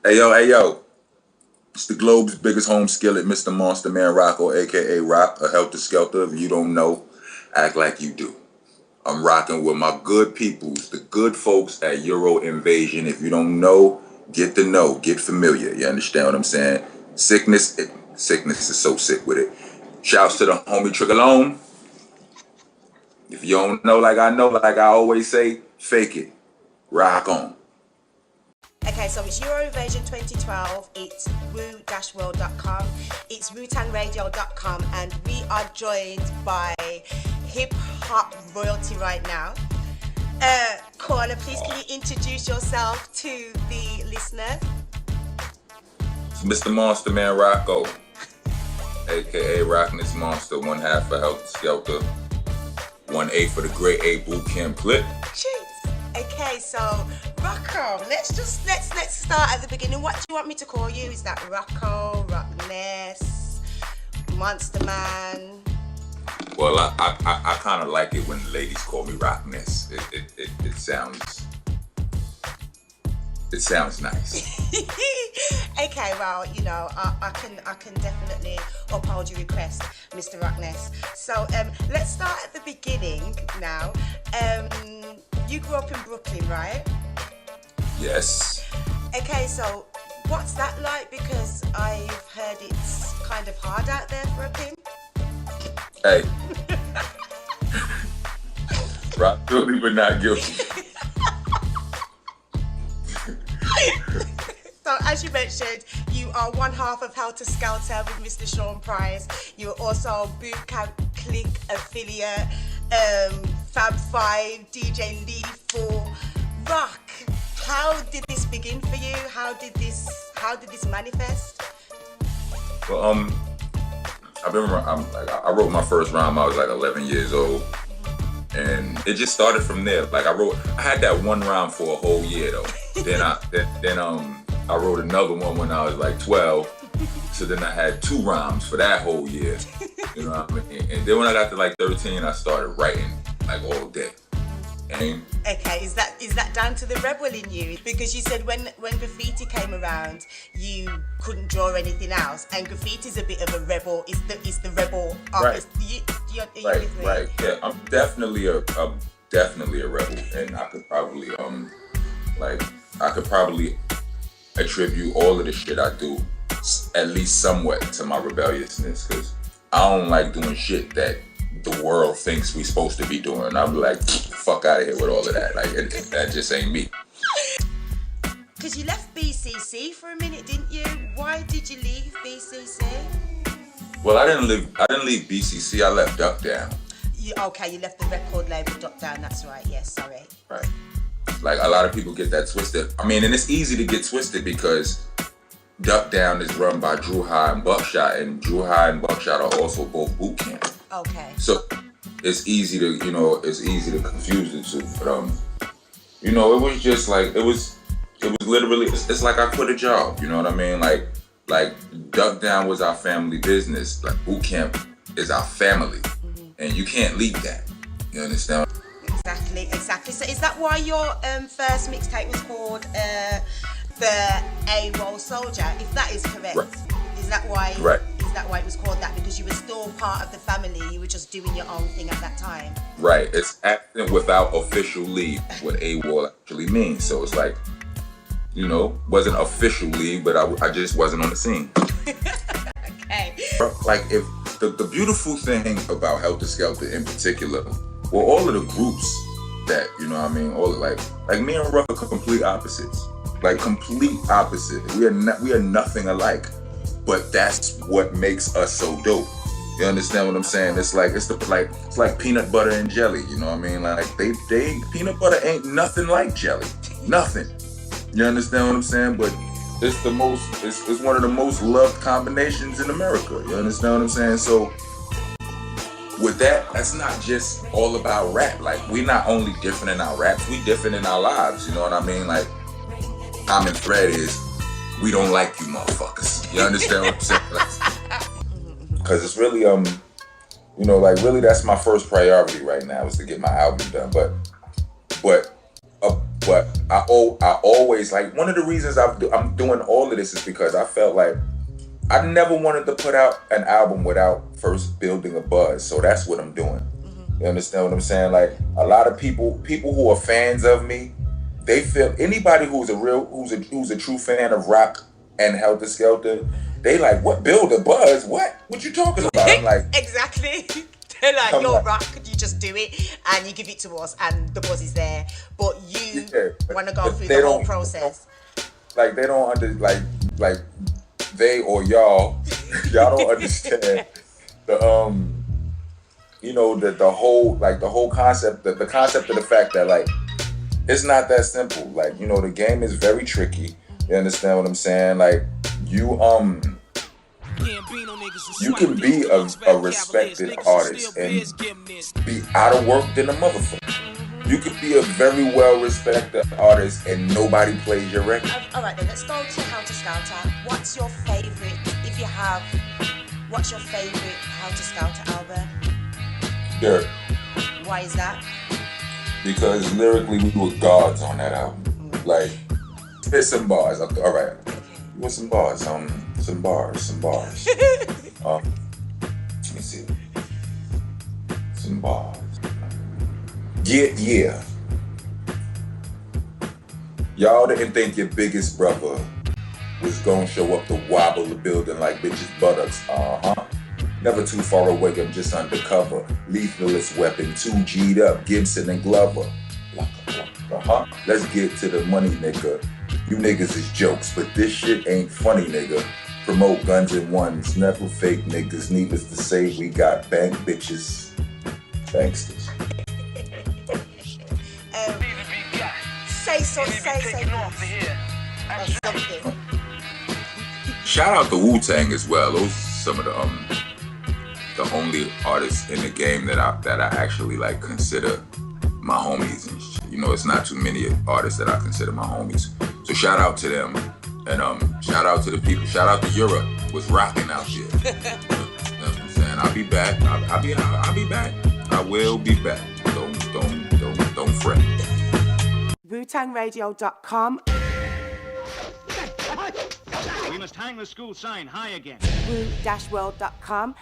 Hey yo. It's the globe's biggest home skillet, Mr. Monster Man Rocco, aka Rock, a Heltah Skeltah. If you don't know, act like you do. I'm rocking with my good peoples, the good folks at Euro Invasion. If you don't know, get to know, get familiar. You understand what I'm saying? Sickness is so sick with it. Shouts to the homie Trigalone. If you don't know like I know, like I always say, fake it. Rock on. Okay, so it's Euro Invasion 2012, it's woo-world.com, it's wootangradio.com, and we are joined by hip-hop royalty right now. Corner, please can you introduce yourself to the listeners? Mr. Monster Man Rocco, aka Rockness Monster, 1/2 for Heltah Skeltah, 1/8 for the Great A Boot Camp Clip. Jeez. Okay, so Rocco, let's start at the beginning. What do you want me to call you? Is that Rocco, Rockness, Monster Man? Well, I kind of like it when ladies call me Rockness. It sounds nice. Okay, well, you know, I can definitely uphold your request, Mr. Rockness. So let's start at the beginning now. You grew up in Brooklyn, right? Yes. Okay, so what's that like? Because I've heard it's kind of hard out there for a pimp. Hey. Rock guilty but not guilty. So as you mentioned, you are 1/2 of Heltah Skeltah with Mr. Sean Price. You're also Boot Camp Click affiliate, Fab 5, DJ Lethal, Rock. How did this begin for you? How did this manifest? Well, I wrote my first rhyme. I was like 11 years old, and it just started from there. Like I had that one rhyme for a whole year though. then I wrote another one when I was like 12. So then I had 2 rhymes for that whole year. You know what I mean? And then when I got to like 13, I started writing like all day. And okay, is that down to the rebel in you? Because you said when graffiti came around, you couldn't draw anything else, and graffiti's a bit of a rebel. Is the rebel artist? Right. Right. Yeah, I'm definitely a rebel, and I could probably attribute all of the shit I do at least somewhat to my rebelliousness, because I don't like doing shit that the world thinks we supposed to be doing. I'm like, fuck out of here with all of that. Like that just ain't me. Because you left BCC for a minute, didn't you? Why did you leave BCC? Well, I didn't leave BCC. I left Duck Down. You left the record label Duck Down. That's right. Yes, sorry. Right. Like a lot of people get that twisted. I mean, and it's easy to get twisted because Duck Down is run by Drew High and Buckshot, and Drew High and Buckshot are also both boot camp. Okay. So it's easy to confuse the two. But it was just like it was literally it's like I quit a job. You know what I mean? Like Duck Down was our family business. Like boot camp is our family, and you can't leave that. You understand? Exactly. So is that why your first mixtape was called The AWOL Soldier? If that is correct, right. Is that why? Right. Is that why it was called that? Because you were still part of the family. You were just doing your own thing at that time. Right. It's acting without official leave. What AWOL actually means. So it's like, wasn't official leave, but I just wasn't on the scene. Okay. Like if the beautiful thing about Heltah Skeltah in particular, well, all of the groups that, all like me and Ruck are complete opposites. Like complete opposite. We are nothing alike. But that's what makes us so dope. You understand what I'm saying? It's like peanut butter and jelly. You know what I mean? Like they peanut butter ain't nothing like jelly. Nothing. You understand what I'm saying? But it's one of the most loved combinations in America. You understand what I'm saying? So with that's not just all about rap. Like we not only different in our raps, we different in our lives. You know what I mean? Like common thread is we don't like you motherfuckers. You understand what I'm saying? Because it's really really that's my first priority right now is to get my album done. But But I always, like, one of the reasons I'm doing all of this is because I felt like I never wanted to put out an album without first building a buzz. So that's what I'm doing. You understand what I'm saying? Like, a lot of people who are fans of me, they feel, anybody who's a true fan of rock and Heltah Skeltah, they like, what, build a buzz? What you talking about? I'm like, exactly. They're like, I'm you're like, rock, you just do it and you give it to us and the buzz is there. But you want to go through the whole process. Like, they don't like they or y'all don't understand the you know, the whole concept, the concept of the fact that, like, it's not that simple. Like, you know, the game is very tricky. You understand what I'm saying? Like, you can be a respected artist and be out of work than a motherfucker. You could be a very well respected artist and nobody plays your record. Alright then, let's go to Heltah Skeltah. What's your favourite, if you have, what's your favourite Heltah Skeltah album? Dirt. Why is that? Because lyrically we were gods on that album. Like, there's some bars. Alright. You want some bars? Some bars. Let me see. Some bars. Yeah. Y'all didn't think your biggest brother was gonna show up to wobble the building like bitches' buttocks. Never too far away, I'm just undercover. Lethalist weapon, 2 G'd up, Gibson and Glover. Let's get to the money, nigga. You niggas is jokes, but this shit ain't funny, nigga. Promote guns and ones, never fake niggas. Needless to say, we got bank bitches. Banksters. Say something. Shout out to Wu-Tang as well. Those are some of the only artists in the game that I actually like consider my homies. And you know, it's not too many artists that I consider my homies. So shout out to them, and shout out to the people. Shout out to Europe, was rocking out here. You know what I'm saying? I'll be back. I'll be back. I will be back. Don't fret. WuTangRadio.com. We must hang the school sign high again. Wu-World.com.